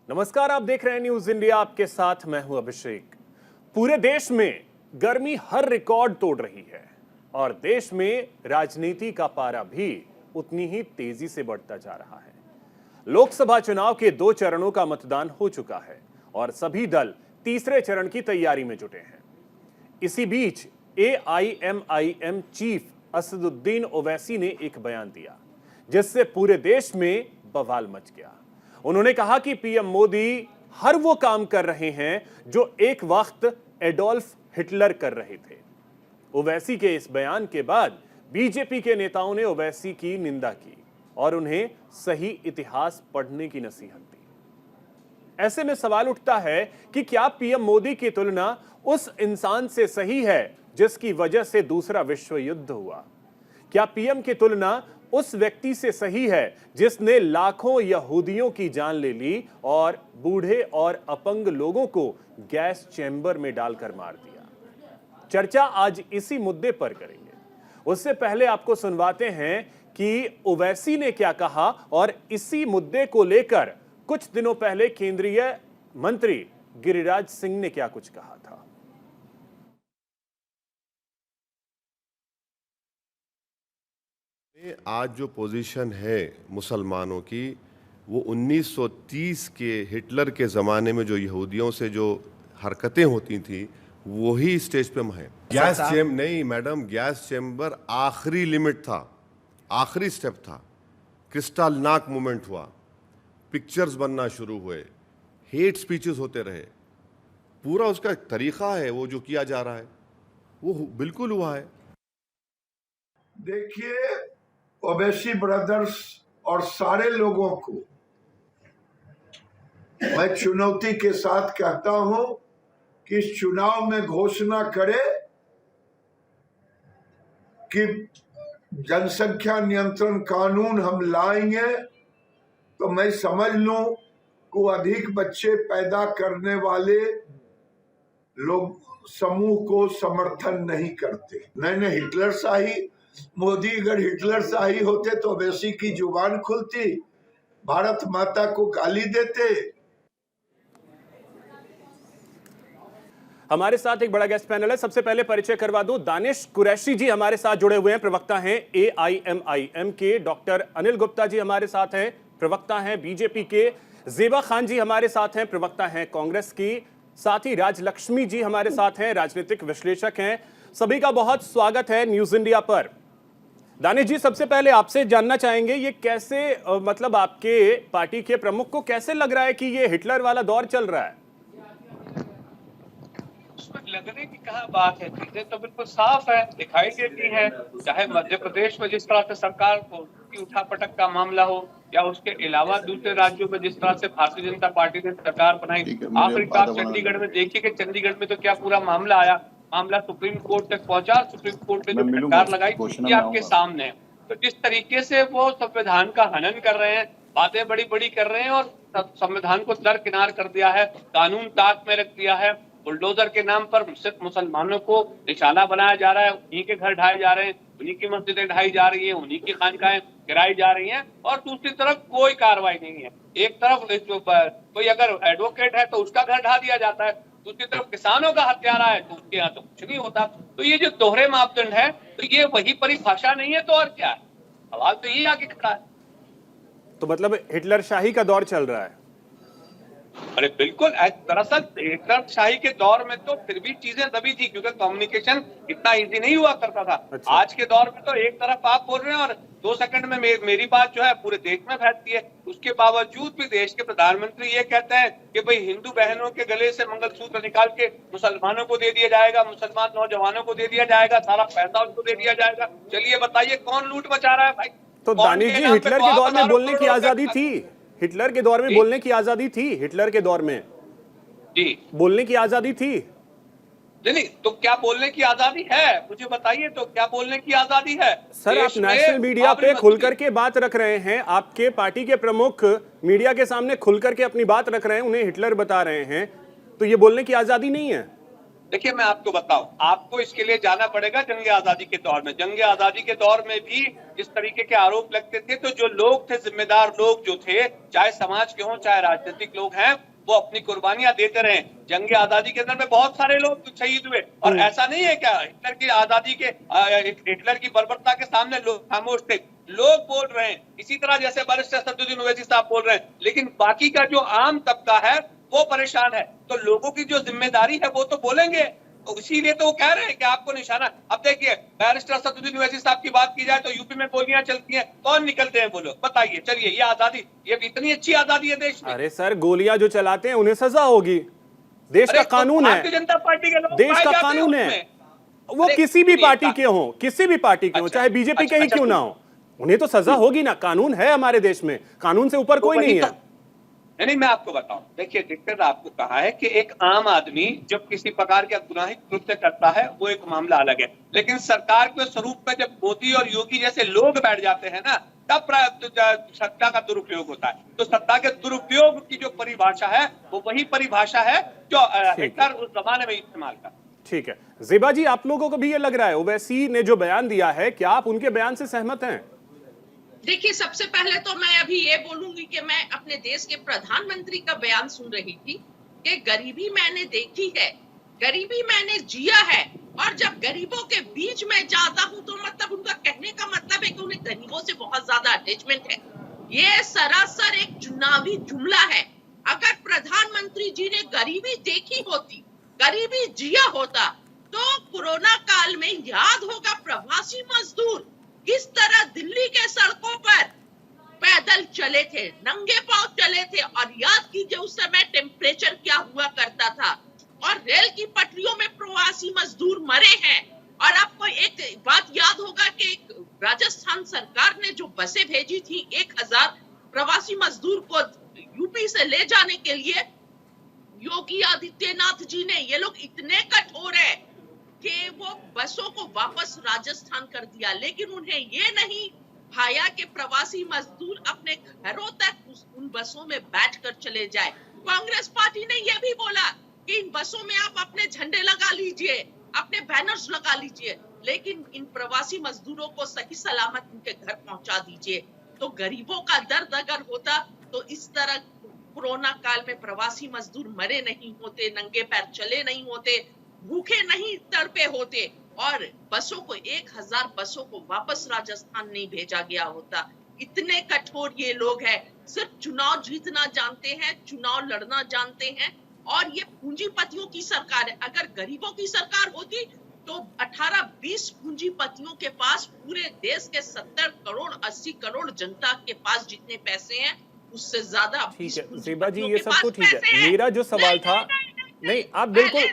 नमस्कार, आप देख रहे हैं न्यूज इंडिया। आपके साथ मैं हूं अभिषेक। पूरे देश में गर्मी हर रिकॉर्ड तोड़ रही है और देश में राजनीति का पारा भी उतनी ही तेजी से बढ़ता जा रहा है। लोकसभा चुनाव के 2 चरणों का मतदान हो चुका है और सभी दल तीसरे चरण की तैयारी में जुटे हैं। इसी बीच AIMIM चीफ असदुद्दीन ओवैसी ने एक बयान दिया जिससे पूरे देश में बवाल मच गया। उन्होंने कहा कि पीएम मोदी हर वो काम कर रहे हैं जो एक वक्त एडोल्फ हिटलर कर रहे थे। ओवैसी के इस बयान के बाद बीजेपी के नेताओं ने ओवैसी की निंदा की और उन्हें सही इतिहास पढ़ने की नसीहत दी। ऐसे में सवाल उठता है कि क्या पीएम मोदी की तुलना उस इंसान से सही है जिसकी वजह से दूसरा विश्व युद्ध हुआ? क्या पीएम की तुलना उस व्यक्ति से सही है जिसने लाखों यहूदियों की जान ले ली और बूढ़े और अपंग लोगों को गैस चैम्बर में डालकर मार दिया? चर्चा आज इसी मुद्दे पर करेंगे। उससे पहले आपको सुनवाते हैं कि ओवैसी ने क्या कहा और इसी मुद्दे को लेकर कुछ दिनों पहले केंद्रीय मंत्री गिरिराज सिंह ने क्या कुछ कहा था। आज जो पोजीशन है मुसलमानों की, वो 1930 के हिटलर के ज़माने में जो यहूदियों से जो हरकतें होती थी वही स्टेज पे है। गैस चैम्बर नहीं मैडम, गैस चैम्बर आखिरी लिमिट था, आखिरी स्टेप था। क्रिस्टल नाक मूवमेंट हुआ, पिक्चर्स बनना शुरू हुए, हेट स्पीचेस होते रहे। पूरा उसका एक तरीका है, वो जो किया जा रहा है वो बिल्कुल हुआ है। देखिए, ओवैसी ब्रदर्स और सारे लोगों को मैं चुनौती के साथ कहता हूं कि इस चुनाव में घोषणा करे कि जनसंख्या नियंत्रण कानून हम लाएंगे, तो मैं समझ लूं को अधिक बच्चे पैदा करने वाले लोग समूह को समर्थन नहीं करते। नहीं, हिटलर शाही मोदी अगर हिटलर शाही होते तो ओवैसी की जुबान खुलती, भारत माता को गाली देते। हमारे साथ एक बड़ा गेस्ट पैनल है। सबसे पहले परिचय करवा दूं, दानिश कुरैशी जी हमारे साथ जुड़े हुए हैं, प्रवक्ता हैं AIMIM के। डॉक्टर अनिल गुप्ता जी हमारे साथ हैं, प्रवक्ता हैं बीजेपी के। ज़ेबा खान जी हमारे साथ हैं, प्रवक्ता हैं कांग्रेस की। साथ ही राजलक्ष्मी जी हमारे साथ हैं, राजनीतिक विश्लेषक हैं। सभी का बहुत स्वागत है न्यूज इंडिया पर। दानिश जी, सबसे पहले आपसे जानना चाहेंगे, ये कैसे मतलब आपके पार्टी के प्रमुख को कैसे लग रहा है कि ये हिटलर वाला दौर चल रहा है? उसमें लगने की कहाँ बात है, चीजें तो बिल्कुल साफ है, दिखाई देती हैं। चाहे मध्य प्रदेश में जिस तरह से सरकार की उठापटक का मामला हो या उसके अलावा दूसरे राज्यों में जिस तरह से भारतीय जनता पार्टी ने सरकार बनाई। आखिरकार चंडीगढ़ में देखिए कि चंडीगढ़ में तो क्या पूरा मामला आया, मामला सुप्रीम कोर्ट तक पहुंचा, सुप्रीम कोर्ट ने जो फटकार लगाई ये आपके सामने है। तो जिस तरीके से वो संविधान का हनन कर रहे हैं, बातें बड़ी बड़ी कर रहे हैं और संविधान को दरकिनार कर दिया है, कानून ताक में रख दिया है। बुलडोजर के नाम पर सिर्फ मुसलमानों को निशाना बनाया जा रहा है, उन्हीं के घर ढाए जा रहे हैं, उन्हीं की मस्जिदें ढाई जा रही हैं, उन्हीं की खानकाहें गिराई जा रही हैं और दूसरी तरफ कोई कार्रवाई नहीं है। एक तरफ कोई अगर एडवोकेट है तो उसका घर ढा दिया जाता है, दूसरी तरफ किसानों का हत्यारा है तो उसके यहाँ तो कुछ नहीं होता। तो ये जो दोहरे मापदंड है, तो ये वही परिभाषा नहीं है तो और क्या है? सवाल तो यही आगे खड़ा है। तो मतलब हिटलर शाही का दौर चल रहा है? अरे बिल्कुल, दरअसल हिटलर शाही के दौर में तो फिर भी चीजें दबी थी क्योंकि कम्युनिकेशन इतना इजी नहीं हुआ करता था। अच्छा। आज के दौर में तो एक तरफ आप बोल रहे हैं और 2 सेकंड में मेरी बात जो है पूरे देश में फैलती है। उसके बावजूद भी देश के प्रधानमंत्री ये कहते हैं कि भाई हिंदू बहनों के गले से मंगलसूत्र निकाल के मुसलमानों को दे दिया जाएगा, मुसलमान नौजवानों को दे दिया जाएगा, सारा पैसा उनको दे दिया जाएगा। चलिए बताइए कौन लूट मचा रहा है भाई? तो दानिश जी, हिटलर के दौर में बोलने की आजादी थी, हिटलर के दौर में बोलने की आजादी थी, हिटलर के दौर में जी बोलने की आजादी थी। नहीं, तो क्या बोलने की आजादी है? मुझे बताइए, तो क्या बोलने की आजादी है? सर, आप नेशनल मीडिया पे खुल करके बात रख रहे हैं, आपके पार्टी के प्रमुख मीडिया के सामने खुल करके अपनी बात रख रहे हैं, उन्हें हिटलर बता रहे हैं, तो ये बोलने की आजादी नहीं है? देखिए मैं आपको बताऊं, आपको इसके लिए जाना पड़ेगा जंग आजादी के दौर में। जंग आजादी के दौर में भी इस तरीके के आरोप लगते थे, तो जो लोग थे, जिम्मेदार लोग जो थे, चाहे समाज के हों चाहे राजनीतिक लोग हैं, वो अपनी कुर्बानियां देते रहे। जंग आजादी के अंदर में बहुत सारे लोग शहीद हुए, और ऐसा नहीं है क्या हिटलर की आजादी के हिटलर की बर्बरता के सामने लोग खामोश थे। लोग बोल रहे हैं, इसी तरह जैसे बैरिस्टर असदुद्दीन ओवैसी साहब बोल रहे हैं, लेकिन बाकी का जो आम तबका है वो परेशान है। तो लोगों की जो जिम्मेदारी है वो तो बोलेंगे, तो इसीलिए तो वो कह रहे हैं कि आपको निशाना। अब देखिए, बैरिस्टर असदुद्दीन ओवैसी साहब की बात की जाए तो यूपी में गोलियां चलती हैं, कौन निकलते हैं वो लोग, बताइए। चलिए, ये आजादी, ये इतनी अच्छी आजादी है देश में। अरे सर, गोलियां जो चलाते हैं उन्हें सजा होगी, देश का कानून है, भारतीय जनता पार्टी के लोग देश का कानून है। वो किसी भी पार्टी के हों, किसी भी पार्टी के हों, चाहे बीजेपी के ही क्यों ना हो, उन्हें तो सजा होगी ना। कानून है हमारे देश में, कानून से ऊपर कोई नहीं है। नहीं, मैं आपको बताऊं, देखिए जिक्र आपको कहा है कि एक आम आदमी जब किसी प्रकार का गुनाहित कृत्य करता है वो एक मामला अलग है, लेकिन सरकार के स्वरूप में जब मोदी और योगी जैसे लोग बैठ जाते हैं ना, तब सत्ता का दुरुपयोग होता है। तो सत्ता के दुरुपयोग की जो परिभाषा है वो वही परिभाषा है जो हिटलर उस जमाने में इस्तेमाल करता। ठीक है ज़ेबा जी, आप लोगों को भी ये लग रहा है ओवैसी ने जो बयान दिया है, क्या आप उनके बयान से सहमत हैं? देखिए, सबसे पहले तो मैं अभी ये बोलूंगी कि मैं अपने देश के प्रधानमंत्री का बयान सुन रही थी कि गरीबी मैंने देखी है, गरीबी मैंने जिया है, और जब गरीबों के बीच में जाता हूं तो मतलब उनका कहने का मतलब है कि उन्हें गरीबों से बहुत ज्यादा अटैचमेंट है। ये सरासर एक चुनावी जुमला है। अगर प्रधानमंत्री जी ने गरीबी देखी होती, गरीबी जिया होता, तो कोरोना काल में याद होगा प्रवासी मजदूर किस तरह दिल्ली के सड़कों पर पैदल चले थे, नंगे पांव चले थे, और याद कीजिए उस समय टेम्परेचर क्या हुआ करता था, और रेल की पटरियों में प्रवासी मजदूर मरे हैं। और आपको एक बात याद होगा कि राजस्थान सरकार ने जो बसें भेजी थी 1000 प्रवासी मजदूर को यूपी से ले जाने के लिए, योगी आदित्यनाथ जी ने, ये लोग इतने कठोर है कि वो बसों को वापस राजस्थान कर दिया, लेकिन उन्हें ये नहीं भाया कि प्रवासी मजदूर अपने घरों तक उन बसों में बैठकर चले जाए। कांग्रेस पार्टी ने यह भी बोला कि इन बसों में आप अपने झंडे लगा लीजिए, अपने बैनर्स लगा लीजिए, लेकिन इन प्रवासी मजदूरों को सही सलामत उनके घर पहुंचा दीजिए। तो गरीबों का दर्द अगर होता तो इस तरह कोरोना काल में प्रवासी मजदूर मरे नहीं होते, नंगे पैर चले नहीं होते, भूखे नहीं तड़पे होते, और बसों को 1000 बसों को वापस राजस्थान नहीं भेजा गया होता। इतने कठोर ये लोग हैं, सिर्फ चुनाव जीतना जानते हैं, चुनाव लड़ना जानते हैं, और ये पूंजीपतियों की सरकार है। अगर गरीबों की सरकार होती तो 18-20 पूंजीपतियों के पास पूरे देश के 70 करोड़ 80 करोड़ जनता के पास जितने पैसे हैं उससे ज्यादा। ठीक है ज़ेबा जी, ये सब तो ठीक है। मेरा जो सवाल था, नहीं आप बिल्कुल,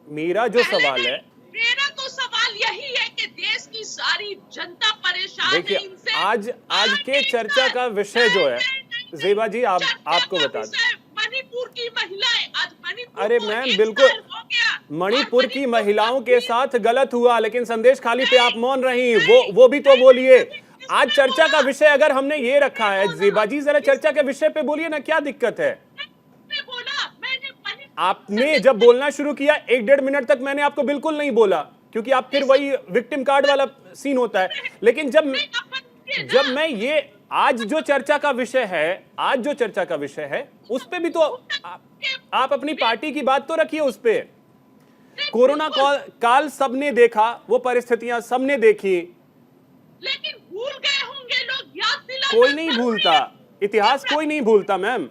मेरा जो सवाल है, मेरा तो सवाल यही है कि देश की सारी जनता परेशान है इनसे। आज के चर्चा का विषय जो है ज़ेबा जी, आपको बता दें, मणिपुर की महिलाएं, आज मणिपुर, अरे मैम बिल्कुल, मणिपुर की महिलाओं के साथ गलत हुआ, लेकिन संदेश खाली पे आप मौन रही, वो भी तो बोलिए। आज चर्चा का विषय अगर हमने ये रखा है, ज़ेबा जी जरा चर्चा के विषय पे बोलिए ना, क्या दिक्कत है? आपने जब बोलना शुरू किया 1-1.5 मिनट तक मैंने आपको बिल्कुल नहीं बोला, क्योंकि आप फिर वही विक्टिम कार्ड वाला सीन होता है। लेकिन जब मैं ये आज जो चर्चा का विषय है उस पे भी तो आप अपनी पार्टी की बात तो रखिए उस पे। कोरोना काल सबने देखा, वो परिस्थितियां सबने देखी, लेकिन भूल गए होंगे लोग, याद दिलाना कोई नहीं भूलता, इतिहास कोई नहीं भूलता मैम,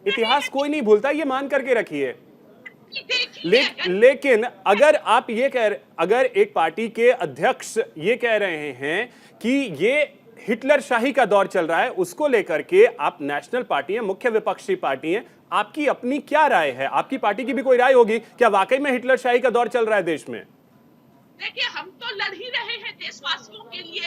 इतिहास कोई नहीं भूलता, ये मान करके रखिए। लेकिन अगर आप अगर एक पार्टी के अध्यक्ष ये कह रहे हैं कि ये हिटलर शाही का दौर चल रहा है, उसको लेकर के आप नेशनल पार्टी है, मुख्य विपक्षी पार्टी है, आपकी अपनी क्या राय है? आपकी पार्टी की भी कोई राय होगी, क्या वाकई में हिटलर शाही का दौर चल रहा है देश में? देखिए, हम तो लड़ ही रहे हैं देशवासियों के लिए,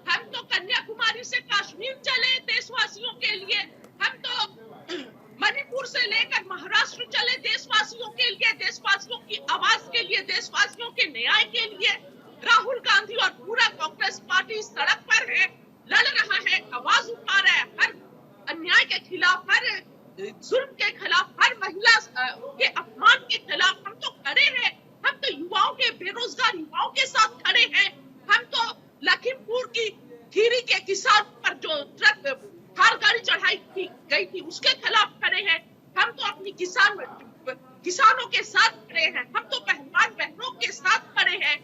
हम तो कन्याकुमारी से कश्मीर चले देशवासियों के लिए, हम तो मणिपुर से लेकर महाराष्ट्र चले देशवासियों के लिए, देशवासियों की आवाज के लिए, देशवासियों के न्याय के लिए। राहुल गांधी और पूरा कांग्रेस पार्टी सड़क पर है, लड़ रहा है, आवाज उठा रहा है, हर अन्याय के खिलाफ, हर जुल्म के खिलाफ, हर महिला के अपमान के खिलाफ हम तो खड़े हैं। हम तो युवाओं के, बेरोजगार युवाओं के साथ खड़े हैं। हम तो लखीमपुर की खीरी के किसान पर जो ट्रक कार गाड़ी चढ़ाई गई थी उसके खिलाफ खड़े हैं। हम तो अपनी किसानों के साथ खड़े हैं। हम तो पहलवान बहनों के साथ खड़े हैं।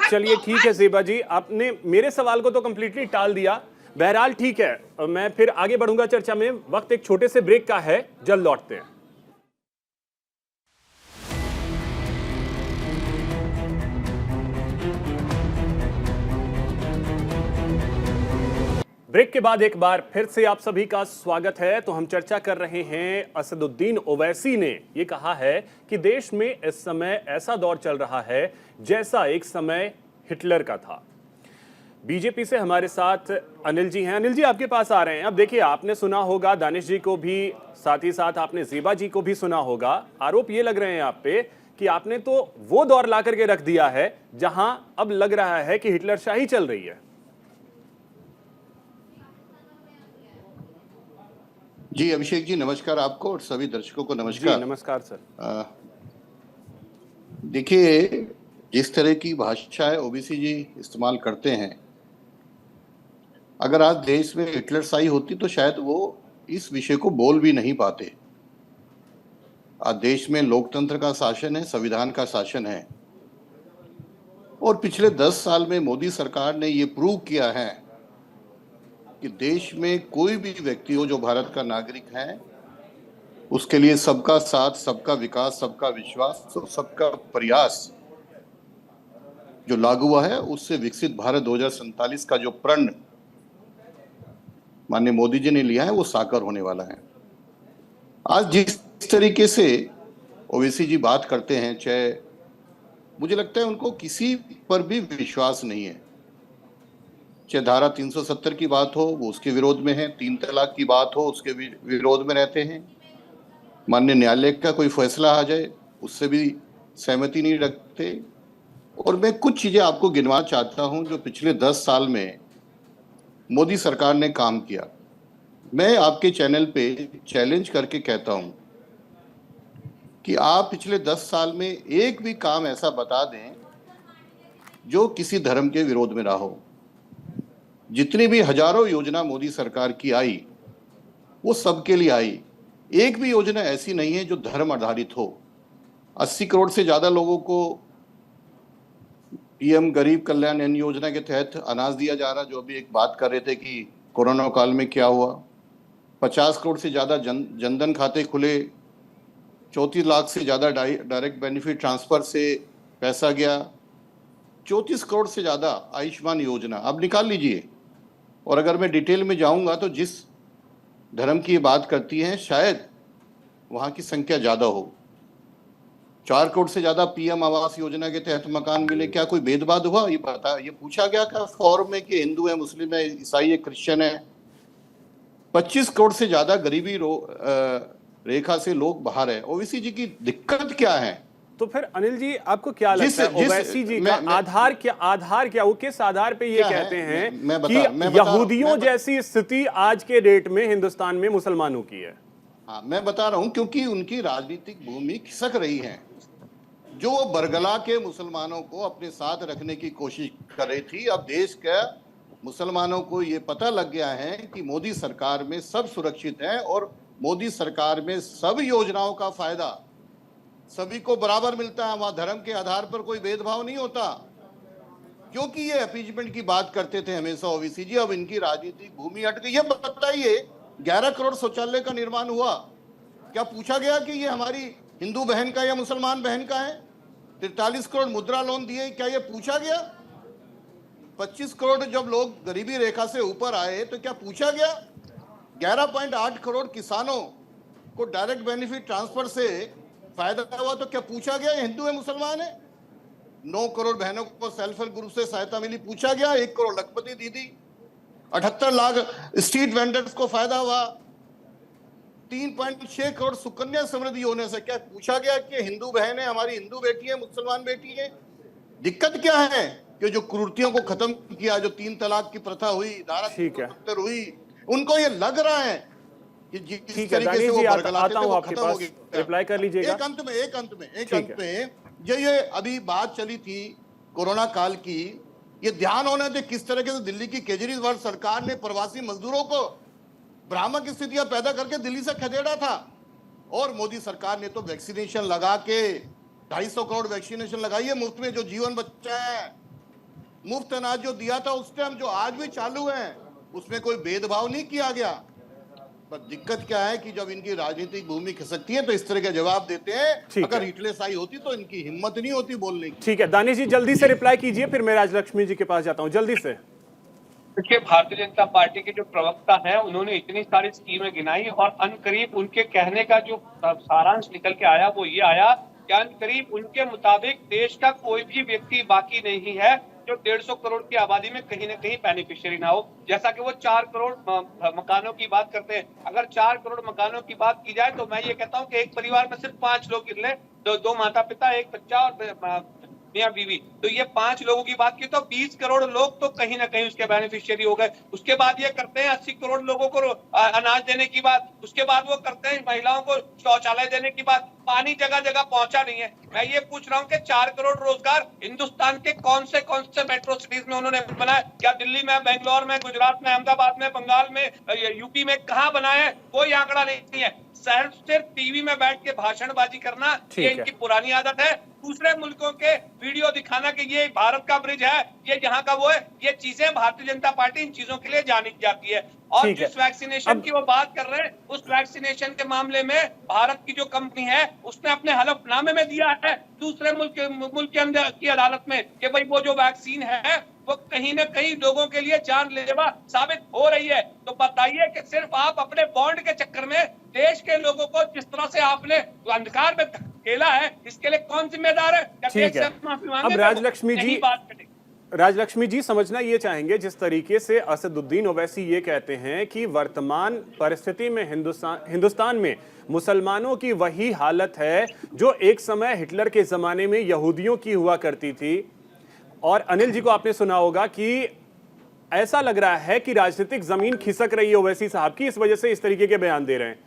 चलिए ठीक है ज़ेबा जी, आपने मेरे सवाल को तो कंप्लीटली टाल दिया। बहरहाल ठीक है, मैं फिर आगे बढ़ूंगा चर्चा में। वक्त एक छोटे से ब्रेक का है, जल्द लौटते हैं। ब्रेक के बाद एक बार फिर से आप सभी का स्वागत है। तो हम चर्चा कर रहे हैं, असदुद्दीन ओवैसी ने ये कहा है कि देश में इस समय ऐसा दौर चल रहा है जैसा एक समय हिटलर का था। बीजेपी से हमारे साथ अनिल जी हैं। अनिल जी, आपके पास आ रहे हैं। अब देखिए, आपने सुना होगा दानिश जी को भी, साथ ही साथ आपने ज़ेबा जी को भी सुना होगा। आरोप ये लग रहे हैं आप पे कि आपने तो वो दौर ला करके रख दिया है जहां अब लग रहा है कि हिटलर शाही चल रही है। जी अभिषेक जी, नमस्कार आपको और सभी दर्शकों को नमस्कार। जी नमस्कार सर। देखिए, जिस तरह की भाषा ओबीसी जी इस्तेमाल करते हैं, अगर आज देश में हिटलरशाही होती तो शायद वो इस विषय को बोल भी नहीं पाते। आज देश में लोकतंत्र का शासन है, संविधान का शासन है, और पिछले 10 साल में मोदी सरकार ने ये प्रूव किया है कि देश में कोई भी व्यक्ति हो जो भारत का नागरिक है, उसके लिए सबका साथ, सबका विकास, सबका विश्वास और सबका प्रयास जो लागू हुआ है, उससे विकसित भारत 2047 का जो प्रण माननीय मोदी जी ने लिया है वो साकार होने वाला है। आज जिस तरीके से ओवैसी जी बात करते हैं, चाहे मुझे लगता है उनको किसी पर भी विश्वास नहीं है। चाहे धारा 370 की बात हो, वो उसके विरोध में है। 3 तलाक की बात हो, उसके विरोध में रहते हैं। माननीय न्यायालय का कोई फैसला आ जाए, उससे भी सहमति नहीं रखते। और मैं कुछ चीजें आपको गिनवा चाहता हूं जो पिछले 10 साल में मोदी सरकार ने काम किया। मैं आपके चैनल पे चैलेंज करके कहता हूं कि आप पिछले 10 साल में एक भी काम ऐसा बता दें जो किसी धर्म के विरोध में रहा हो। जितनी भी हजारों योजना मोदी सरकार की आई, वो सबके लिए आई। एक भी योजना ऐसी नहीं है जो धर्म आधारित हो। 80 करोड़ से ज्यादा लोगों को पीएम गरीब कल्याण अन्न योजना के तहत अनाज दिया जा रहा, जो अभी एक बात कर रहे थे कि कोरोना काल में क्या हुआ। 50 करोड़ से ज्यादा जनधन खाते खुले, 34 लाख से ज्यादा डायरेक्ट बेनिफिट ट्रांसफर से पैसा गया, 34 करोड़ से ज्यादा आयुष्मान योजना। अब निकाल लीजिए। और अगर मैं डिटेल में जाऊंगा तो जिस धर्म की बात करती हैं, शायद वहां की संख्या ज्यादा हो। 4 करोड़ से ज्यादा पीएम आवास योजना के तहत मकान मिले। क्या कोई भेदभाव हुआ? ये पूछा गया क्या फॉर्म में कि हिंदू है, मुस्लिम है, ईसाई है, क्रिश्चियन है? 25 करोड़ से ज्यादा गरीबी रेखा से लोग बाहर है। ओवैसी जी की दिक्कत क्या है? तो फिर अनिल जी, आपको क्या लगता है ओवैसी जी का आधार क्या, वो किस आधार पे ये कहते हैं कि यहूदियों जैसी स्थिति आज के डेट में हिंदुस्तान में मुसलमानों की है? हाँ, मैं बता रहा हूं, क्योंकि उनकी राजनीतिक भूमि खिसक रही है। जो बरगला के मुसलमानों को अपने साथ रखने की कोशिश कर रही थी, अब देश के मुसलमानों को ये पता लग गया है कि मोदी सरकार में सब सुरक्षित है और मोदी सरकार में सब योजनाओं का फायदा सभी को बराबर मिलता है। वहां धर्म के आधार पर कोई भेदभाव नहीं होता। क्योंकि ये अपीजमेंट की बात करते थे हमेशा ओवैसी जी, अब इनकी राजनीतिक भूमि हट गई है। बताइए, 11 करोड़ शौचालय का निर्माण हुआ, क्या पूछा गया कि ये हमारी हिंदू बहन का या मुसलमान बहन का है? 43 करोड़ मुद्रा लोन दिए, क्या ये पूछा गया? 25 करोड़ जब लोग गरीबी रेखा से ऊपर आए तो क्या पूछा गया? 11.8 करोड़ किसानों को डायरेक्ट बेनिफिट ट्रांसफर से फायदा हुआ, तो क्या पूछा गया ये हिंदू है मुसलमान है? 9 करोड़ बहनों को सेल्फ हेल्प ग्रुप से सहायता मिली, पूछा गया? 1 करोड़ लखपति दीदी, 78 लाख स्ट्रीट वेंडर्स को फायदा हुआ, 3.6 करोड़ सुकन्या समृद्धि होने से क्या पूछा गया कि हिंदू बहन है, हमारी हिंदू बेटी है, मुसलमान बेटी है? दिक्कत क्या है कि जो कुरीतियों को खत्म किया, जो 3 तलाक की प्रथा हुई, धारा 370 हुई, उनको ये लग रहा है कि जिस ठीक है तरीके से दानिश वो जी, बरगलाते आता थे हूं वो आपके खत्म हो पास, गया। रिप्लाई कर लीजिएगा। एक ठीक अंत में ये अभी बात चली थी कोरोना काल की, ये ध्यान होना चाहिए किस तरीके से दिल्ली की केजरीवाल सरकार ने प्रवासी मजदूरों को भ्रामक स्थितियां पैदा करके दिल्ली से खदेड़ा था, और मोदी सरकार ने तो वैक्सीनेशन लगा के 250 करोड़ वैक्सीनेशन लगाई है मुफ्त में, जो जीवन बचा है। मुफ्त अनाज जो दिया था उस टाइम, जो आज भी चालू है, उसमें कोई भेदभाव नहीं किया गया। पर दिक्कत क्या है कि जब इनकी राजनीतिक भूमि खिसकती है तो इस तरह के जवाब देते हैं। ठीक अगर है। हिटलरशाही होती तो इनकी हिम्मत नहीं होती बोलने की। ठीक है दानिश जी, जल्दी से रिप्लाई कीजिए, फिर मैं राजलक्ष्मी जी के पास जाता हूं, जल्दी से। देखिए, भारतीय जनता पार्टी के जो प्रवक्ता हैं उन्होंने इतनी सारी स्कीमें गिनाई और अनकरीब उनके कहने का जो सारांश निकल के आया वो ये आया कि अनकरीब उनके मुताबिक देश का कोई भी व्यक्ति बाकी नहीं है जो 150 करोड़ की आबादी में कहीं ना कहीं बेनिफिशियरी ना हो। जैसा कि वो 4 करोड़ मकानों की बात करते हैं, अगर 4 करोड़ मकानों की बात की जाए तो मैं ये कहता हूँ कि एक परिवार में सिर्फ 5 लोग गिर, दो माता पिता, एक बच्चा और मियां बीवी, तो ये 5 लोगों की बात की तो 20 करोड़ लोग तो कहीं ना कहीं उसके बेनिफिशियरी हो गए। उसके बाद ये करते हैं 80 करोड़ लोगों को अनाज देने की बात, उसके बाद वो करते हैं महिलाओं को शौचालय देने की बात। पानी जगह जगह पहुंचा नहीं है। मैं ये पूछ रहा हूँ कि 4 करोड़ रोजगार हिंदुस्तान के कौन से मेट्रो सिटीज में उन्होंने बनाया? क्या दिल्ली में, बेंगलोर में, गुजरात में, अहमदाबाद में, बंगाल में, यूपी में कहाँ बनाए? कोई आंकड़ा नहीं है। सिर्फ टीवी में बैठ के भाषणबाजी करना, ये इनकी पुरानी आदत है। दूसरे मुल्कों के वीडियो दिखाना कि ये भारत का ब्रिज है, ये यहाँ का वो है, ये चीजें भारतीय जनता पार्टी इन चीजों के लिए जानी जाती है। और जिस वैक्सीनेशन की वो बात कर रहे हैं, उस वैक्सीनेशन के मामले में भारत की जो कंपनी है उसने अपने हलफनामे में दिया है दूसरे मुल्क के अंदर की अदालत में कि भाई वो जो वैक्सीन है वो कहीं ना कहीं लोगों के लिए जानलेवा साबित हो रही है। तो बताइए कि सिर्फ आप अपने बॉन्ड के चक्कर में देश के लोगों को जिस तरह से आपने अंधकार में धकेला है, इसके लिए कौन जिम्मेदार है? ठीक है। अब राजलक्ष्मी जी समझना ये चाहेंगे, जिस तरीके से असदुद्दीन ओवैसी ये कहते हैं कि वर्तमान परिस्थिति में हिंदुस्तान में मुसलमानों की वही हालत है जो एक समय हिटलर के जमाने में यहूदियों की हुआ करती थी। और अनिल जी को आपने सुना होगा कि ऐसा लग रहा है कि राजनीतिक जमीन खिसक रही है ओवैसी साहब की, इस वजह से इस तरीके के बयान दे रहे हैं।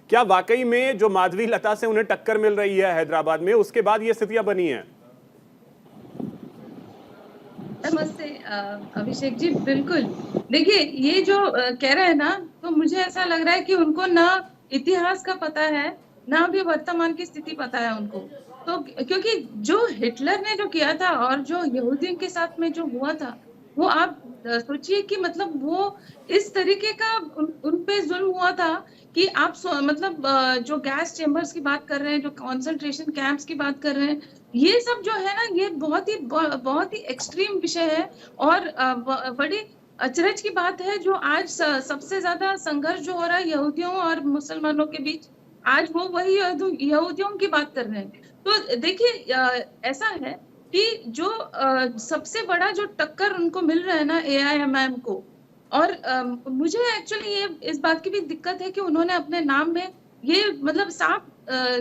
क्या वाकई में जो माधवी लता से उन्हें टक्कर मिल रही है हैदराबाद में, उसके बाद ये स्थितियां बनी हैं? नमस्ते अभिषेक जी, बिल्कुल। देखिए, ये जो कह रहे हैं ना, तो मुझे ऐसा लग रहा है कि उनको ना इतिहास का पता है, ना भी वर्तमान की स्थिति पता है उनको। तो क्योंकि जो हिटलर ने जो किया था और जो यहूदियों के साथ में जो हुआ था, वो आप सोचिए कि मतलब वो इस तरीके का उन पे जुल्म हुआ था कि आप मतलब जो गैस चेम्बर्स की बात कर रहे हैं, जो कॉन्सेंट्रेशन कैंप्स की बात कर रहे हैं, ये सब जो है ना, ये बहुत ही एक्सट्रीम विषय है। और बड़ी अचरज की बात है, जो आज सबसे ज्यादा संघर्ष जो हो रहा है यहूदियों और मुसलमानों के बीच, आज वो वही यहूदियों की बात कर रहे हैं। तो देखिए, ऐसा है कि जो सबसे बड़ा जो टक्कर उनको मिल रहा है ना AIMIM को, और मुझे एक्चुअली ये इस बात की भी दिक्कत है कि उन्होंने अपने नाम में ये मतलब साफ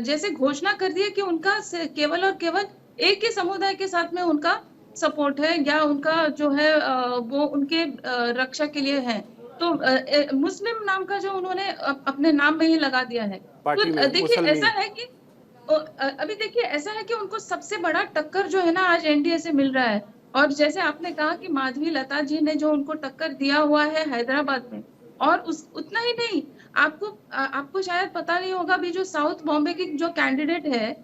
जैसे घोषणा कर दी है कि उनका केवल और केवल एक ही समुदाय के साथ में उनका सपोर्ट है, या उनका जो है वो उनके रक्षा के लिए है। तो मुस्लिम नाम का जो उन्होंने अपने नाम में ही लगा दिया है। तो देखिए, ऐसा है कि अभी देखिए, ऐसा है कि उनको सबसे बड़ा टक्कर जो है ना आज NDA से मिल रहा है। और जैसे आपने कहा कि माधवी लता जी ने जो उनको टक्कर दिया हुआ है हैदराबाद में, और उतना ही नहीं, आपको शायद पता नहीं होगा, भी जो साउथ बॉम्बे की जो कैंडिडेट है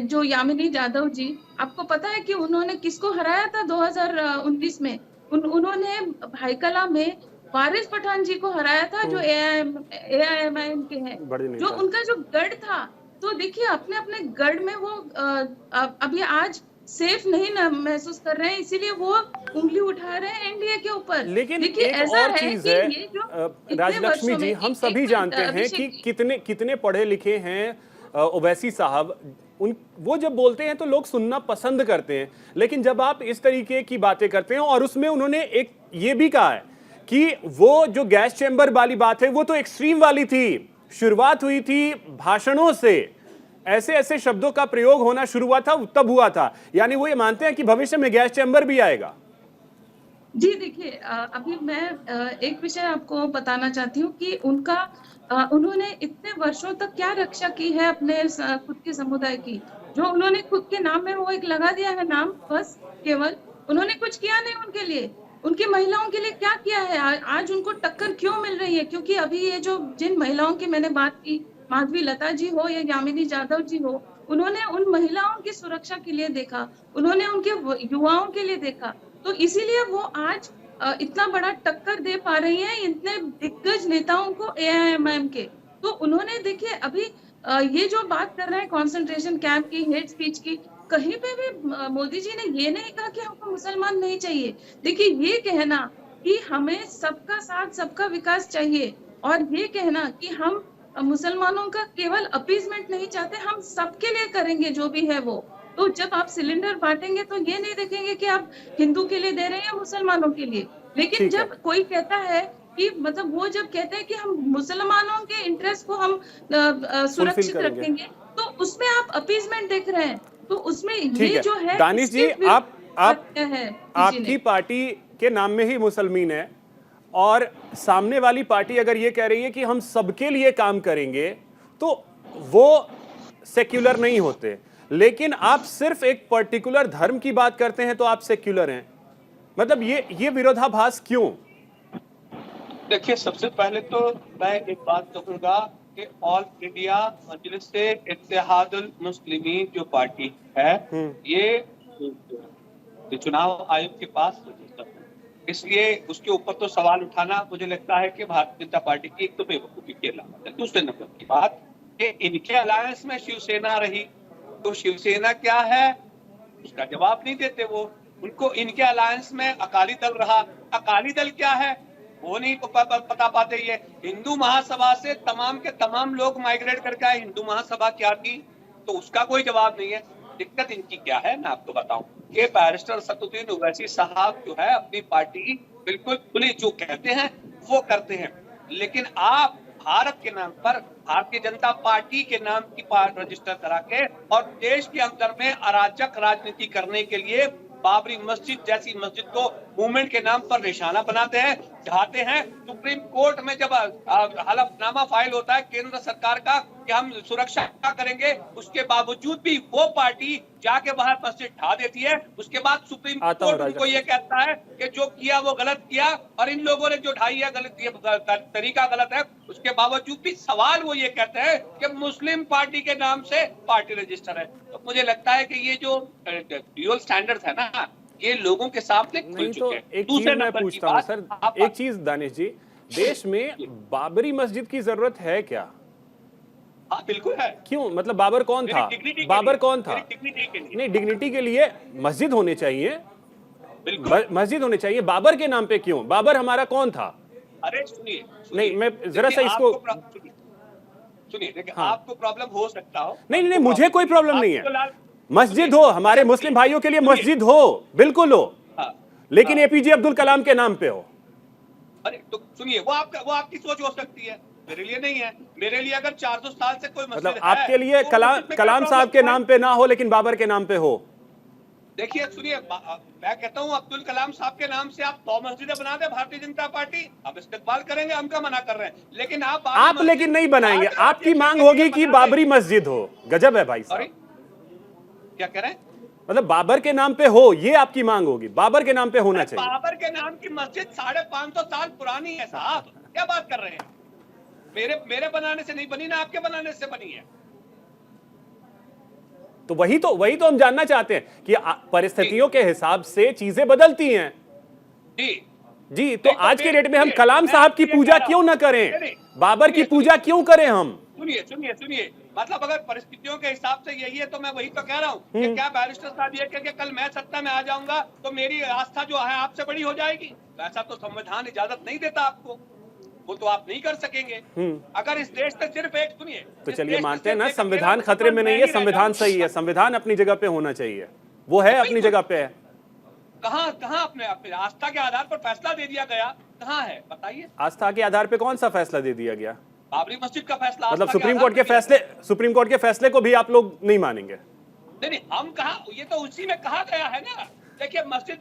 जो यामिनी जाधव जी, आपको पता है कि उन्होंने किसको हराया था 2019 में? उन्होंने भाईकला में वारिस पठान जी को हराया था, जो AIMIM के हैं, जो उनका जो गढ़ था। तो देखिए, अपने अपने गढ़ में वो अभी आज सेफ नहीं ना महसूस कर रहे हैं, इसीलिए वो उंगली उठा रहे हैं NDA के ऊपर। लेकिन एक और चीज है राजलक्ष्मी जी, हम सभी जानते हैं कि कितने पढ़े लिखे हैं ओवैसी साहब। वो जब बोलते हैं तो लोग सुनना पसंद करते हैं, लेकिन जब आप इस तरीके की बातें करते हैं, और उसमें उन्होंने एक ये भी कहा है कि वो जो गैस चैम्बर वाली बात है वो तो एक्सट्रीम वाली थी, शुरुआत हुई थी भाषणों से, ऐसे ऐसे शब्दों का प्रयोग होना शुरू हुआ था, तब हुआ था। यानी वो ये मानते हैं कि भविष्य में गैस चैम्बर भी आएगा। जी देखिए, अभी मैं एक विषय आपको बताना चाहती हूँ कि उनका उन्होंने इतने वर्षों तक क्या रक्षा की है अपने खुद के समुदाय की, जो उन्होंने खुद के नाम में वो एक लगा दिया है नाम, बस केवल उन्होंने कुछ किया नहीं उनके लिए। उनकी महिलाओं के लिए क्या किया है? आज उनको टक्कर क्यों मिल रही है? क्योंकि अभी ये जो जिन महिलाओं की मैंने बात की, माधवी लता जी हो या यामिनी यादव जी हो, उन्होंने उन महिलाओं की सुरक्षा के लिए देखा, उन्होंने उनके युवाओं के लिए देखा, तो इसीलिए वो आज इतना बड़ा टक्कर दे पा रही है इतने दिग्गज नेताओं को एआईएमआईएम के। तो उन्होंने देखिए अभी ये जो बात कर रहे हैं कंसंट्रेशन कैंप की, हेट स्पीच की, कहीं पे भी मोदी जी ने ये नहीं कहा कि हमको मुसलमान नहीं चाहिए। देखिए ये कहना कि हमें सबका साथ सबका विकास चाहिए और ये कहना कि हम मुसलमानों का केवल अपीजमेंट नहीं चाहते, हम सबके लिए करेंगे जो भी है वो। तो जब आप सिलेंडर बांटेंगे तो ये नहीं देखेंगे कि आप हिंदू के लिए दे रहे हैं या मुसलमानों के लिए। लेकिन ठीक है। जब कोई कहता है कि मतलब वो जब कहते हैं कि हम मुसलमानों के इंटरेस्ट को हम सुरक्षित करेंगे। रखेंगे, तो उसमें आप अपीजमेंट देख रहे हैं। तो उसमें ठीक ये है जो है दानिश जी, इसके आप क्या है आपकी पार्टी के नाम में ही मुसलमान है और सामने वाली पार्टी अगर ये कह रही है कि हम सबके लिए काम करेंगे तो वो सेक्युलर नहीं होते। लेकिन आप सिर्फ एक पर्टिकुलर धर्म की बात करते हैं तो आप सेक्युलर हैं। मतलब ये विरोधाभास क्यों? देखिए, सबसे पहले तो मैं एक बात कहूंगा कि ऑल इंडिया मजलिस इत्तेहादुल मुस्लिमीन जो पार्टी है, ये चुनाव आयोग के पास रजिस्टर है, इसलिए उसके ऊपर तो सवाल उठाना मुझे लगता है कि भारतीय जनता पार्टी की एक तो बेवकूफी के अलावा है। दूसरे नंबर की बात कि इनके अलायंस में शिवसेना रही, तो शिवसेना क्या है उसका जवाब नहीं देते वो। उनको इनके अलायंस में अकाली दल रहा, अकाली दल क्या है वो नहीं बता पाते। ये हिंदू महासभा से तमाम के तमाम लोग माइग्रेट करके आए, हिंदू महासभा क्या थी तो उसका कोई जवाब नहीं है। दिक्कत इनकी क्या है मैं आपको बताऊं कि बैरिस्टर असदुद्दीन ओवैसी साहब जो है अपनी पार्टी बिल्कुल खुली जो कहते हैं वो करते हैं, लेकिन आप भारत के नाम पर भारतीय जनता पार्टी के नाम की रजिस्टर करा के और देश के अंदर में अराजक राजनीति करने के लिए बाबरी मस्जिद जैसी मस्जिद को मूवमेंट के नाम पर निशाना बनाते हैं, चाहते हैं। सुप्रीम कोर्ट में जब हलफनामा फाइल होता है केंद्र सरकार का कि हम सुरक्षा करेंगे, उसके बावजूद भी वो पार्टी जाके बाहर मस्जिद ढा देती है। उसके बाद सुप्रीम कोर्ट उनको ये कहता है कि जो किया वो गलत किया और इन लोगों ने जो ढाई है गलत, तरीका गलत है। उसके बावजूद भी सवाल वो ये कहते हैं कि मुस्लिम पार्टी के नाम से पार्टी रजिस्टर है। तो मुझे लगता है कि ये जो ड्यूअल स्टैंडर्ड्स है ना, ये लोगों के सामने खुल चुके हैं। एक चीज मैं पूछता हूँ सर, एक चीज दानिश जी, देश में बाबरी मस्जिद की जरूरत है क्या? हाँ बिल्कुल है। क्यों? मतलब बाबर कौन था? बाबर कौन था? नहीं, डिग्निटी के लिए मस्जिद होने चाहिए, मस्जिद होने चाहिए। बाबर के नाम पे क्यों? बाबर हमारा कौन था? अरे सुनिए, नहीं मैं जरा सा इसको सुनिए, देखिए आपको प्रॉब्लम हो सकता हो। नहीं नहीं, मुझे कोई प्रॉब्लम नहीं है। मस्जिद हो, हमारे मुस्लिम भाइयों के लिए मस्जिद हो, बिल्कुल हो, लेकिन एपीजे अब्दुल कलाम के नाम पे हो। अरे तो सुनिए, वो आपकी सोच हो सकती है, मेरे लिए नहीं है। मेरे लिए अगर 400 साल से कोई मस्जिद मतलब आपके लिए कलाम साहब के नाम पे ना हो लेकिन बाबर के नाम पे हो। देखिए सुनिए, मैं कहता हूँ अब्दुल कलाम साहब के नाम से आप 100 मस्जिदें बना दे भारतीय जनता पार्टी, आप इस्तेमाल करेंगे, हम क्या मना कर रहे हैं। लेकिन आप लेकिन नहीं बनाएंगे। आपकी मांग होगी कि बाबरी मस्जिद हो। गजब है भाई साहब, क्या कह रहे हैं? मतलब बाबर के नाम पे हो, ये आपकी मांग होगी, बाबर के नाम पे होना चाहिए। बाबर के नाम की मस्जिद 550 साल पुरानी है साहब, क्या बात कर रहे हैं? मेरे बनाने से नहीं बनी ना आपके बनाने से बनी है। तो वही तो हम जानना चाहते हैं कि परिस्थितियों के हिसाब से चीजें बदलती हैं। जी तो आज के डेट में हम कलाम साहब की पूजा क्यों ना करें? बाबर की पूजा क्यों करें हम? सुनिए, मतलब अगर परिस्थितियों के हिसाब से यही है तो मैं वही तो कह रहा हूँ कि क्या बैरिस्टर साहब ये कह के कल मैं सत्ता में आ जाऊंगा तो मेरी आस्था जो है आपसे बड़ी हो जाएगी? ऐसा तो संविधान इजाजत नहीं देता आपको, वो तो आप नहीं कर सकेंगे। अगर इस देश में सिर्फ एक, सुनिए तो चलिए मानते हैं ना संविधान खतरे में नहीं है, संविधान सही है, संविधान अपनी जगह पे होना चाहिए, वो है अपनी जगह पे है। कहाँ अपने आस्था के आधार पर फैसला दे दिया गया, कहाँ है बताइए? आस्था के आधार पे कौन सा फैसला दे दिया गया? बाबरी मस्जिद का फैसला। मतलब सुप्रीम कोर्ट के फैसले को भी आप लोग नहीं मानेंगे? नहीं, हम कहा, ये तो उसी में कहा गया है ना देखिए मस्जिद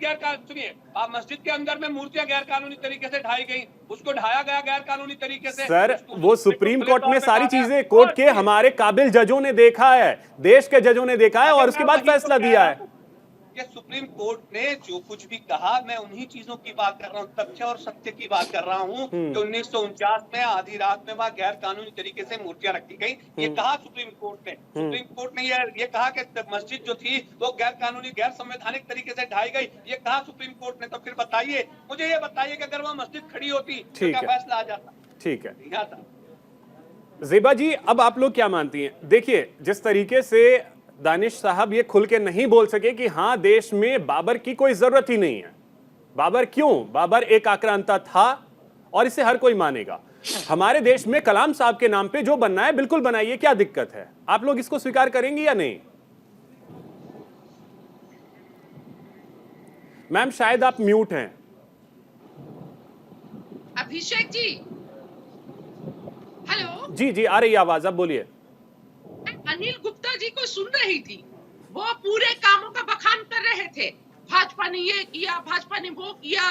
सुनिए, आप मस्जिद के अंदर में मूर्तियां गैर कानूनी तरीके से ढाई गई, उसको ढाया गया गैर कानूनी तरीके से। सर उसको वो सुप्रीम खुले कोर्ट तौर में पे सारी कहा गया। चीजें कोर्ट के और हमारे काबिल जजों ने देखा है, देश के जजों ने देखा है और उसके बाद फैसला दिया है। ये सुप्रीम कोर्ट ने जो कुछ भी कहा, मैं उन्हीं चीजों की बात कर रहा हूँ, तथ्य और सत्य की बात कर रहा हूँ कि 1949 में आधी रात में वहाँ गैर कानूनी तरीके से मूर्तियां रखी गई। ये कहा सुप्रीम कोर्ट ने। सुप्रीम कोर्ट ने ये कहा कि मस्जिद जो थी वो गैर कानूनी गैर संवैधानिक तरीके से ढाई गई, ये कहा सुप्रीम कोर्ट ने। तो फिर बताइए, मुझे ये बताइए कि अगर वहाँ मस्जिद खड़ी होती तो क्या फैसला आ जाता? ठीक है यहाँ था। ज़ेबा जी, अब आप लोग क्या मानती हैं? देखिए जिस तरीके से दानिश साहब ये खुल के नहीं बोल सके कि हाँ देश में बाबर की कोई जरूरत ही नहीं है। बाबर क्यों? बाबर एक आक्रांता था और इसे हर कोई मानेगा। हमारे देश में कलाम साहब के नाम पे जो बनना है बिल्कुल बनाइए, क्या दिक्कत है? आप लोग इसको स्वीकार करेंगे या नहीं? मैम शायद आप म्यूट हैं। अभिषेक जी, हेलो जी जी आ रही है आवाज, आप बोलिए। अनिल गुप्ता जी को सुन रही थी, वो पूरे कामों का बखान कर रहे थे। भाजपा ने ये किया, भाजपा ने वो किया,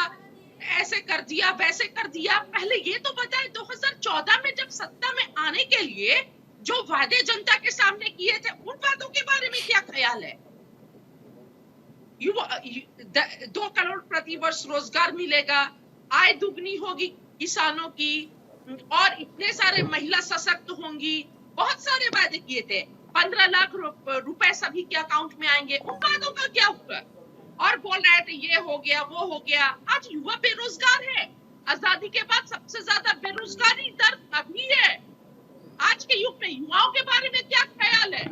ऐसे कर दिया, वैसे कर दिया। पहले ये तो बताएं 2014 में जब सत्ता में आने के लिए जो वादे जनता के सामने किए थे, उन वादों के बारे में क्या ख्याल है? 2 करोड़ प्रति वर्ष रोजगार मिलेगा, आय दुगनी होगी किसानों की, और इतने सारे महिला सशक्त होंगी, बहुत सारे वादे किए थे। 15 लाख रुपए सभी के अकाउंट में आएंगे, उन वादों का क्या हुआ? और बोल रहे थे ये हो गया वो हो गया। आज युवा बेरोजगार है। आजादी के बाद सबसे ज्यादा बेरोजगारी दर अभी है। आज के युग में युवाओं के बारे में क्या ख्याल है?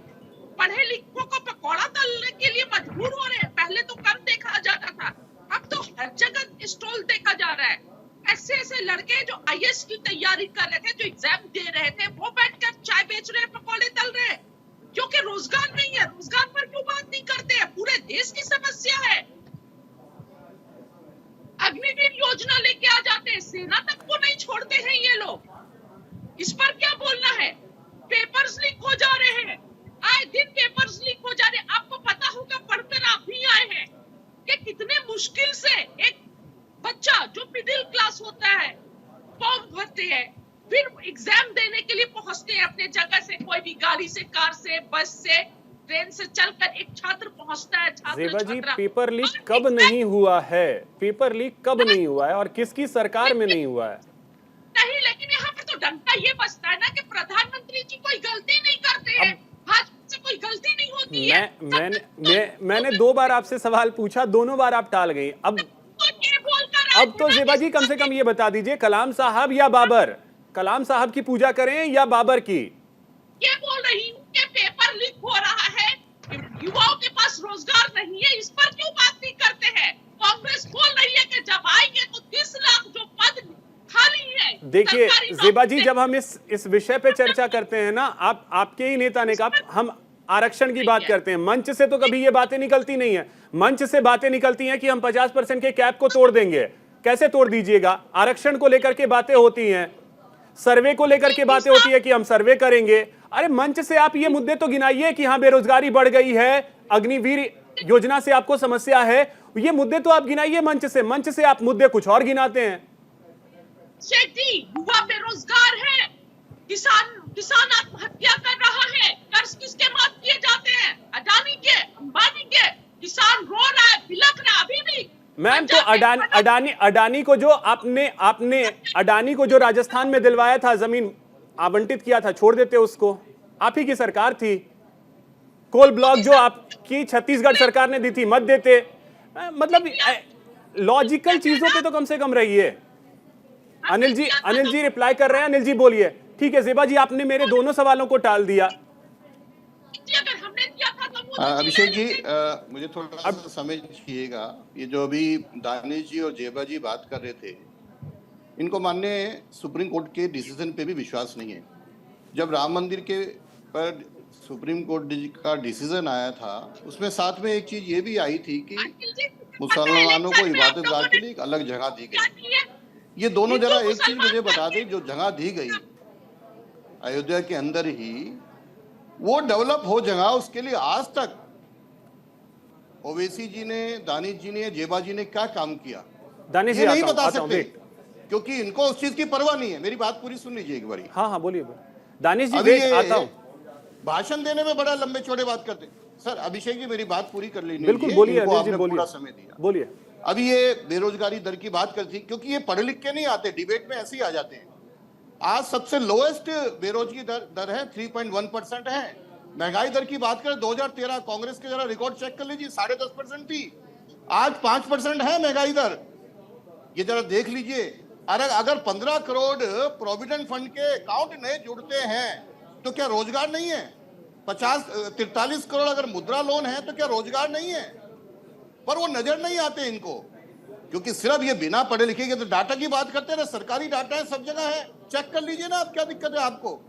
पढ़े लिखों को पकौड़ा तलने के लिए मजबूर हो रहे हैं। पहले तो कम देखा जाता था, अब तो हर जगह स्टॉल देखा जा रहा है। ऐसे ऐसे लड़के जो आईएएस की तैयारी कर रहे थे, जो एग्जाम दे रहे थे, वो बैठकर चाय बेच रहे हैं, पकौड़े तल रहे हैं, क्योंकि रोजगार नहीं है। रोजगार पर क्यों बात नहीं करते हैं? पूरे देश की समस्या है। अग्निवीर योजना लेके आ जाते हैं, सेना तक को नहीं छोड़ते हैं ये लोग। इस पर क्या बोलना है? पेपर्स लीक हो जा रहे हैं, आए दिन पेपर्स लीक हो जा रहे हैं। आपको पता होगा, पढ़कर आप भी आए हैं कि कितने मुश्किल से एक बच्चा जो मिडिल क्लास होता है फॉर्म भरते हैं, फिर एग्जाम देने के लिए पहुंचते हैं अपने जगह से, कोई भी गाड़ी से, कार से, बस से, ट्रेन से चलकर एक छात्र पहुंचता है। ज़ेबा जी, पेपर लीक कब नहीं हुआ है? पेपर लीक कब नहीं हुआ है और किसकी सरकार में नहीं हुआ है? नहीं, लेकिन यहाँ पे तो डंका ये बजता है ना कि प्रधानमंत्री जी कोई गलती नहीं करते हैं, भाजपा से कोई गलती नहीं होती है। मैंने 2 बार आपसे सवाल पूछा, दोनों बार आप टाल गई। अब तो ज़ेबा जी कम से कम ये बता दीजिए, कलाम साहब या बाबर? कलाम साहब की पूजा करें या बाबर की? ये बोल रही हूँ कि पेपर लीक हो रहा है, युवाओं के पास रोजगार नहीं है, इस पर क्यों बात नहीं करते हैं? कांग्रेस बोल रही है कि जब आएंगे तो 30 लाख जो पद खाली है। देखिए ज़ेबा जी, जब हम इस विषय पे चर्चा करते हैं ना, आपके ही नेता ने कहा हम आरक्षण की बात करते हैं, मंच से तो कभी ये बातें निकलती नहीं है। मंच से बातें निकलती हैं कि हम 50% के कैप को तोड़ देंगे। कैसे तोड़ दीजिएगा? आरक्षण को लेकर के बातें होती हैं, सर्वे को लेकर के बातें होती है कि हम सर्वे करेंगे। अरे मंच से आप ये मुद्दे तो गिनाइए कि हाँ बेरोजगारी बढ़ गई है, अग्निवीर योजना से आपको समस्या है, ये मुद्दे तो आप गिनाइए मंच से। मंच से आप मुद्दे कुछ और गिनाते हैं। शेख जी, युवा बेरोजगार है, किसान आत्महत्या कर रहा है, कर्ज किसके माफ किए जाते हैं? अडानी के, अंबानी के। किसान रो रहा है, बिलख रहा है अभी भी। मैम तो अडानी को जो आपने अडानी को जो राजस्थान में दिलवाया था, जमीन आवंटित किया था, छोड़ देते उसको? आप ही की सरकार थी। कोल ब्लॉक जो आपकी छत्तीसगढ़ सरकार ने दी थी, मत देते। मतलब लॉजिकल चीजों पे तो कम से कम रहिए। अनिल जी रिप्लाई कर रहे हैं। अनिल जी बोलिए। ठीक है ज़ेबा जी, आपने मेरे दोनों सवालों को टाल दिया। अभिषेक जी, मुझे थोड़ा सा समझिएगा, ये जो अभी दानिश जी और ज़ेबा जी बात कर रहे थे, इनको मानने सुप्रीम कोर्ट के डिसीजन पे भी विश्वास नहीं है। जब राम मंदिर के पर सुप्रीम कोर्ट का डिसीजन आया था, उसमें साथ में एक चीज ये भी आई थी कि मुसलमानों को इबादतगाह के लिए एक अलग जगह दी गई। ये दोनों जरा एक चीज मुझे बता दें, जो जगह दी गई अयोध्या के अंदर ही, वो डेवलप हो जगह, उसके लिए आज तक ओवैसी जी ने, दानिश जी ने, जेबा जी ने क्या काम किया दानिश जी ये नहीं आता बता हूं, आता हूं, सकते, वेट। क्योंकि इनको उस चीज की परवाह नहीं है। मेरी बात पूरी सुन लीजिए एक बारी। हाँ हाँ बोलिए दानिश जी, अभी वेट, ये आता हूं। भाषण देने में बड़ा लंबे चौड़े बात करते हैं। सर अभिषेक जी मेरी बात पूरी कर लेनी बिल्कुल है, बोलिए इनको अनिल जी, आपने बोलिए पूरा समय दिया। बोलिए। अभी ये बेरोजगारी दर की बात करती, क्योंकि ये पढ़े लिख के नहीं आते, डिबेट में ऐसे ही आ जाते हैं। आज सबसे लोएस्ट बेरोजगारी दर है 3.1% है। महंगाई दर की बात करें 2013 कांग्रेस के जरा रिकॉर्ड चेक कर लीजिए, 10.5% थी, आज 5% है महंगाई दर। ये जरा देख लीजिए। अगर 15 करोड़ प्रोविडेंट फंड के अकाउंट नए जुड़ते हैं तो क्या रोजगार नहीं है? 43 करोड़ अगर मुद्रा लोन है तो क्या रोजगार नहीं है? पर वो नजर नहीं आते इनको, क्योंकि सिर्फ ये बिना पढ़े लिखे के तो डाटा की बात करते हैं। सरकारी डाटा है, सब जगह है, चेक कर लीजिए ना आप, क्या दिक्कत है आपको?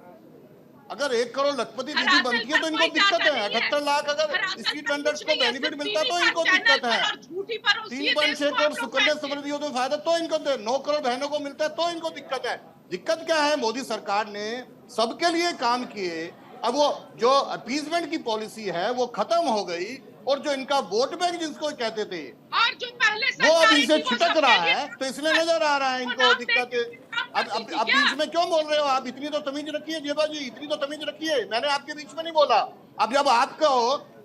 अगर 1 करोड़ लखपति दीदी बनती है तो इनको दिक्कत है। 78 लाख अगर स्ट्रीट वेंडर्स को बेनिफिट मिलता है तो इनको दिक्कत है। 3.6 करोड़ सुकन्या समृद्धि योजना में फायदा तो इनको, 9 करोड़ बहनों को मिलता है तो इनको दिक्कत है। दिक्कत क्या है? मोदी सरकार ने सबके लिए काम किए, अब वो जो अपीजमेंट की पॉलिसी है वो खत्म हो गई, और जो इनका वोट बैंक जिसको कहते थे और जो पहले वो अब सरकारी इनसे थी, वो छिटक सबके रहा लिए है, तो इसलिए नजर आ रहा है इनको दिक्कत। अब बीच में क्यों बोल रहे हो आप? इतनी तो तमीज रखिए जेबा जी, इतनी तो तमीज रखिए। मैंने आपके बीच में नहीं बोला। अब जब आपको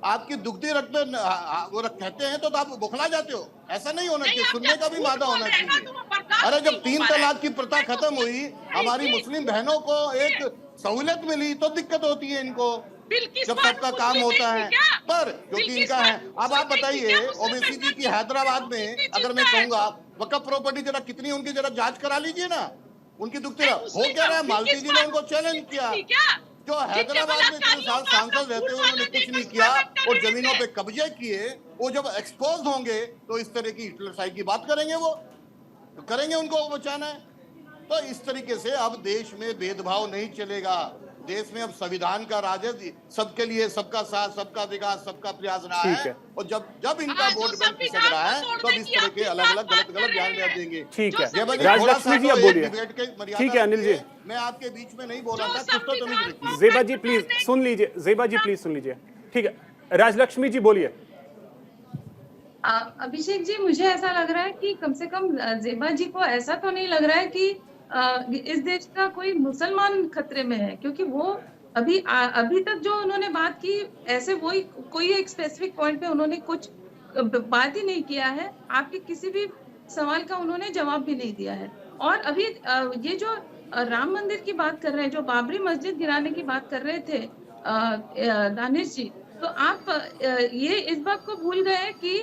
आपकी दुखती रख पे वो कहते हैं तो आप बौखला जाते हो। ऐसा नहीं होना चाहिए, सुनने का भी मादा होना चाहिए। अरे जब 3 तलाक की प्रथा खत्म हुई, हमारी मुस्लिम बहनों को एक सहूलियत मिली तो दिक्कत होती है इनको, जब सबका काम होता है। पर क्योंकि इनका है। अब आप बताइए ओवैसी जी की हैदराबाद में, अगर मैं कहूंगा वक्फ प्रॉपर्टी जरा कितनी उनकी जरा जांच करा लीजिए ना, उनकी दुखती हो क्या रहा है। मालती जी ने उनको चैलेंज किया, जो हैदराबाद में इतने साल सांसद रहते हुए उन्होंने कुछ नहीं किया और जमीनों पे कब्जे किए, वो जब एक्सपोज होंगे तो इस तरह की हिटलरशाही की बात करेंगे। वो तो करेंगे, उनको बचाना है। तो इस तरीके से अब देश में भेदभाव नहीं चलेगा। देश में अब संविधान का राज है, सबके लिए सबका साथ, सबका विकास, सबका प्रयास रहा है। और जब इनका वोट बैंक खिसक रहा है तो अब इस तरह के अलग अलग गलत बयान दे देंगे। ठीक है थोड़ा सा राजलक्ष्मी जी, तो अब एक बोलिए। डिबेट के मर्यादा ठीक है अनिल जी, मैं आपके बीच में नहीं बोला था, कुछ तो तमीज रखिए। जेबा जी प्लीज सुन लीजिए, जेबा जी प्लीज सुन लीजिए। ठीक है राजलक्ष्मी जी बोलिए। अभिषेक जी, मुझे ऐसा लग रहा है कि कम से कम जेबा जी को ऐसा तो नहीं लग रहा है कि इस देश का कोई मुसलमान खतरे में है, क्योंकि वो अभी तक जो उन्होंने बात की, ऐसे वही कोई एक स्पेसिफिक पॉइंट पे उन्होंने कुछ बात ही नहीं किया है। आपके किसी भी सवाल का उन्होंने जवाब भी नहीं दिया है। और अभी ये जो राम मंदिर की बात कर रहे हैं, जो बाबरी मस्जिद गिराने की बात कर रहे थे दानिश जी, तो आप ये इस बात को भूल गए कि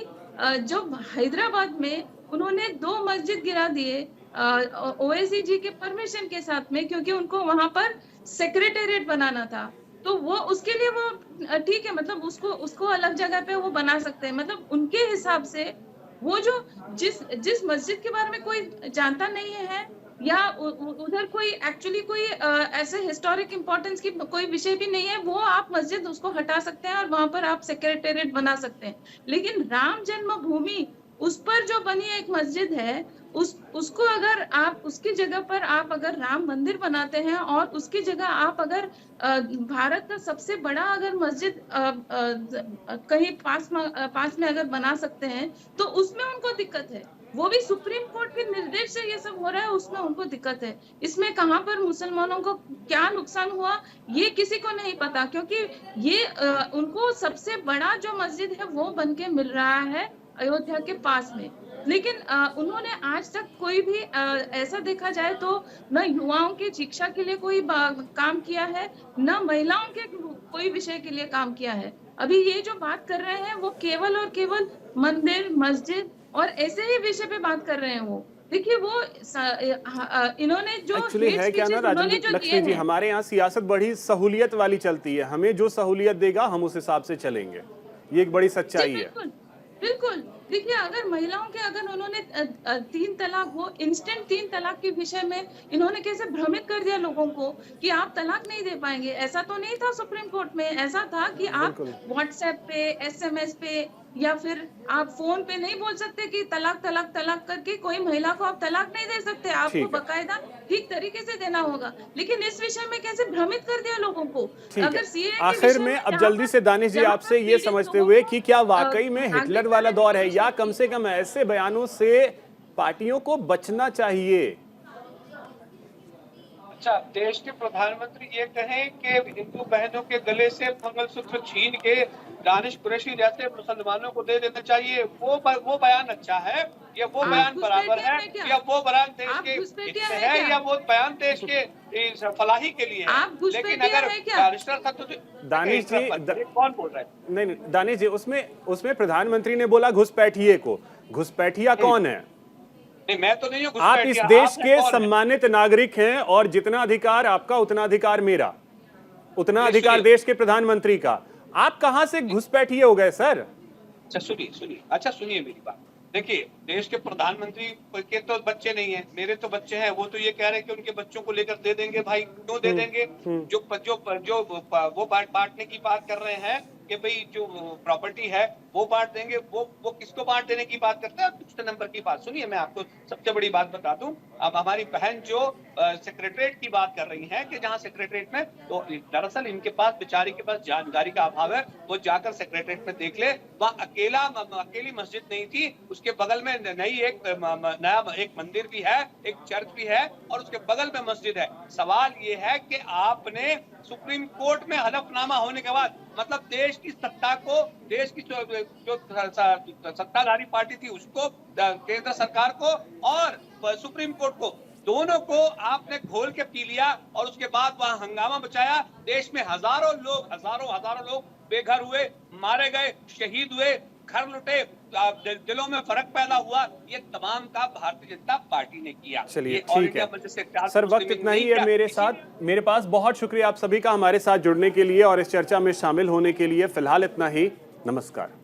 जो हैदराबाद में उन्होंने 2 मस्जिद गिरा दिए ओवैसी जी के परमिशन के साथ में, क्योंकि उनको वहां पर सेक्रेटेरिएट बनाना था। तो वो उसके लिए वो ठीक है, मतलब उसको अलग जगह पे वो बना सकते हैं। मतलब उनके हिसाब से वो जो जिस मस्जिद के बारे में कोई जानता नहीं है, या उधर कोई एक्चुअली कोई ऐसे हिस्टोरिक इम्पोर्टेंस की कोई विषय भी नहीं है, वो आप मस्जिद उसको हटा सकते हैं और वहां पर आप सेक्रेटेरिएट बना सकते हैं। लेकिन राम जन्मभूमि, उस पर जो बनी एक मस्जिद है, उसको अगर आप उसकी जगह पर आप अगर राम मंदिर बनाते हैं और उसकी जगह आप अगर भारत का सबसे बड़ा अगर मस्जिद कहीं पास में अगर बना सकते हैं, तो उसमें उनको दिक्कत है। वो भी सुप्रीम कोर्ट के निर्देश से ये सब हो रहा है, उसमें उनको दिक्कत है। इसमें कहां पर मुसलमानों को क्या नुकसान हुआ ये किसी को नहीं पता, क्योंकि ये उनको सबसे बड़ा जो मस्जिद है वो बन के मिल रहा है अयोध्या के पास में। लेकिन उन्होंने आज तक कोई भी ऐसा देखा जाए तो न युवाओं की शिक्षा के लिए कोई काम किया है, न महिलाओं के कोई विषय के लिए काम किया है। अभी ये जो बात कर रहे हैं वो केवल और केवल मंदिर, मस्जिद और ऐसे ही विषय पे बात कर रहे हैं। वो देखिए, वो इन्होंने जो एक्चुअली है क्या ना राजलक्ष्मी जी, हमारे यहाँ सियासत बड़ी सहूलियत वाली चलती है। हमें जो सहूलियत देगा हम उस हिसाब से चलेंगे, ये एक बड़ी सच्चाई है। बिल्कुल। देखिए, अगर महिलाओं के अगर उन्होंने 3 तलाक, वो इंस्टेंट 3 तलाक के विषय में इन्होंने कैसे भ्रमित कर दिया लोगों को कि आप तलाक नहीं दे पाएंगे। ऐसा तो नहीं था सुप्रीम कोर्ट में, ऐसा था कि आप व्हाट्सएप पे, SMS पे या फिर आप फोन पे नहीं बोल सकते कि तलाक तलाक तलाक करके कोई महिला को आप तलाक नहीं दे सकते, ठीक आपको है। बकायदा ठीक तरीके से देना होगा। लेकिन इस विषय में कैसे भ्रमित कर दिया लोगों को। ठीक अगर है। सीए के आखिर विषय में अब जहाँ जल्दी पर- से दानिश जी जहाँ आपसे पर ये पीड़ित समझते लोगों हुए को, कि क्या वाकई में हिटलर नागरिकता वाला दौर है, देने या की कम से कम ऐसे बयानों से पार्टियों को बचना चाहिए? अच्छा, देश के प्रधानमंत्री ये कहें कि हिंदू बहनों के गले से मंगलसूत्र छीन के दानिश कुरैशी जैसे मुसलमानों को दे देना चाहिए, वो बयान अच्छा है, या वो आप बयान बराबर घुसपैठिया है, हैं क्या? या वो बयान देश आप के घुसपैठिया हित में हैं है, क्या? या वो बयान देश के इस फलाही के लिए है। आप घुसपैठिया लेकिन अगर हैं क्या? बैरिस्टर था तो दानिश जी, ये कौन बोल रहा है? नहीं, दानिश जी, उसमें प्रधानमंत्री ने बोला घुसपैठिए को। घुसपैठिया कौन है? नहीं, मैं तो नहीं हूँ आप इस घुसपैठिया, देश आपने के कौन है? सम्मानित नागरिक हैं, और जितना अधिकार आपका उतना अधिकार मेरा, उतना ये अधिकार सुनिए। देश के प्रधानमंत्री का। आप कहां से घुसपैठिए हो गए सर? अच्छा सुनिए, अच्छा सुनिए मेरी बात। देखिए, देश के प्रधानमंत्री के तो बच्चे नहीं है, मेरे तो बच्चे हैं। वो तो ये कह रहे हैं कि उनके बच्चों को लेकर दे देंगे। भाई क्यों दे देंगे? जो वो बांटने की बात कर रहे हैं कि भाई जो प्रॉपर्टी है वो बांट देंगे, वो किसको बांट देने की बात करते हैं? दूसरे नंबर की बात सुनिए, मैं आपको सबसे बड़ी बात बता दूं। अब हमारी बहन जो सेक्रेटरीट की बात कर रही है कि जहां सेक्रेटरीट में, तो दरअसल इनके पास, बेचारी के पास जानकारी का अभाव है। वो जाकर सेक्रेटरीट में देख ले, वहां अकेली मस्जिद नहीं थी, उसके बगल में नया एक मंदिर भी है, एक चर्च भी है, और उसके बगल में मस्जिद है। सवाल ये है कि आपने सुप्रीम कोर्ट में हलफनामा होने के बाद, मतलब देश की सत्ता को, देश की जो सत्ताधारी पार्टी थी उसको, केंद्र सरकार को और सुप्रीम कोर्ट को, दोनों को आपने घोल के पी लिया, और उसके बाद वहां हंगामा मचाया। देश में हजारों लोग बेघर हुए, मारे गए, शहीद हुए, घर लुटे, दिलों में फर्क पैदा हुआ। ये तमाम का भारतीय जनता पार्टी ने किया। चलिए, ये ऑल ठीक इंडिया है मजलिस इत्तेहाद सर, वक्त मुस्लिमीन इतना नहीं ही है किया। मेरे साथ, मेरे पास। बहुत शुक्रिया आप सभी का हमारे साथ जुड़ने के लिए और इस चर्चा में शामिल होने के लिए। फिलहाल इतना ही, नमस्कार।